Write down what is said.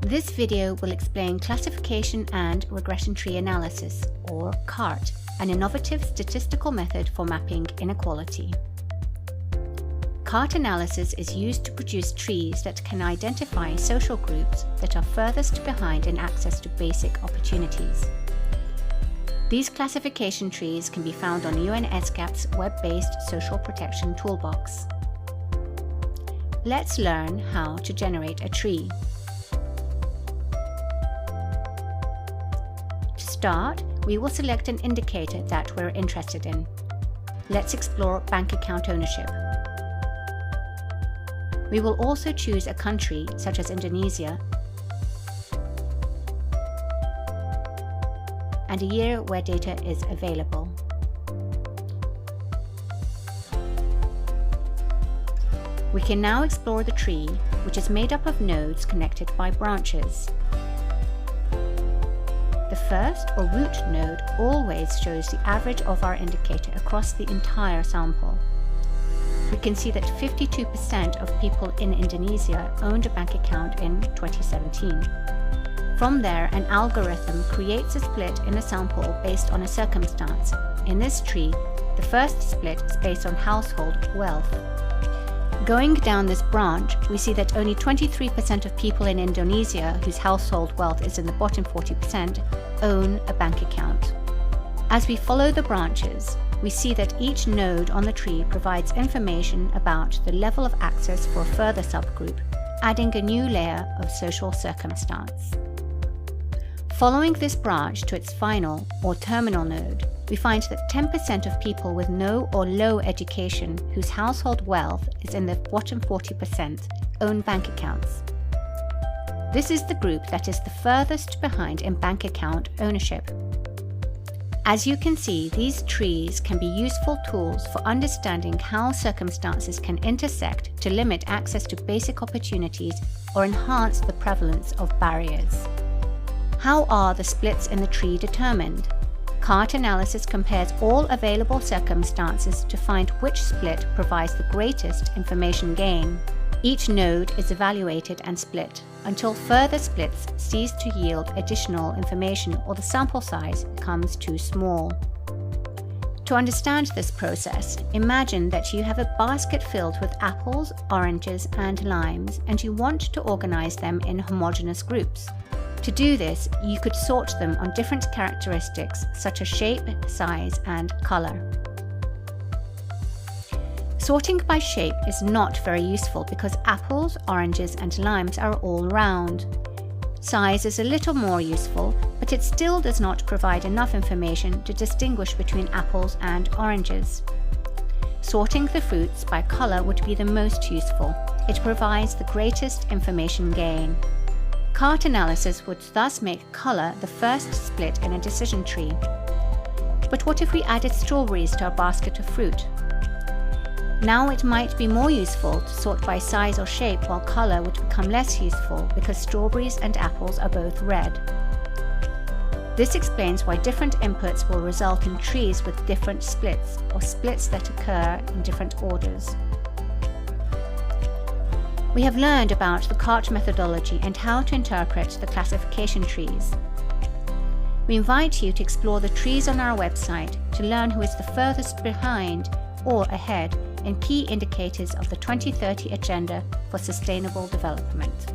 This video will explain classification and regression tree analysis, or CART, an innovative statistical method for mapping inequality. CART analysis is used to produce trees that can identify social groups that are furthest behind in access to basic opportunities. These classification trees can be found on ESCAP's web-based social protection toolbox. Let's learn how to generate a tree. To start, we will select an indicator that we're interested in. Let's explore bank account ownership. We will also choose a country, such as Indonesia, and a year where data is available. We can now explore the tree, which is made up of nodes connected by branches. The first or root node always shows the average of our indicator across the entire sample. We can see that 52% of people in Indonesia owned a bank account in 2017. From there, an algorithm creates a split in a sample based on a circumstance. In this tree, the first split is based on household wealth. Going down this branch, we see that only 23% of people in Indonesia whose household wealth is in the bottom 40% own a bank account. As we follow the branches, we see that each node on the tree provides information about the level of access for a further subgroup, adding a new layer of social circumstance. Following this branch to its final or terminal node, we find that 10% of people with no or low education whose household wealth is in the bottom 40% own bank accounts. This is the group that is the furthest behind in bank account ownership. As you can see, these trees can be useful tools for understanding how circumstances can intersect to limit access to basic opportunities or enhance the prevalence of barriers. How are the splits in the tree determined? CART analysis compares all available circumstances to find which split provides the greatest information gain. Each node is evaluated and split until further splits cease to yield additional information or the sample size becomes too small. To understand this process, imagine that you have a basket filled with apples, oranges, and limes, and you want to organize them in homogeneous groups. To do this, you could sort them on different characteristics such as shape, size, and color. Sorting by shape is not very useful because apples, oranges, and limes are all round. Size is a little more useful, but it still does not provide enough information to distinguish between apples and oranges. Sorting the fruits by color would be the most useful. It provides the greatest information gain. CART analysis would thus make color the first split in a decision tree. But what if we added strawberries to our basket of fruit? Now it might be more useful to sort by size or shape, while color would become less useful because strawberries and apples are both red. This explains why different inputs will result in trees with different splits, or splits that occur in different orders. We have learned about the CART methodology and how to interpret the classification trees. We invite you to explore the trees on our website to learn who is the furthest behind or ahead in key indicators of the 2030 Agenda for Sustainable Development.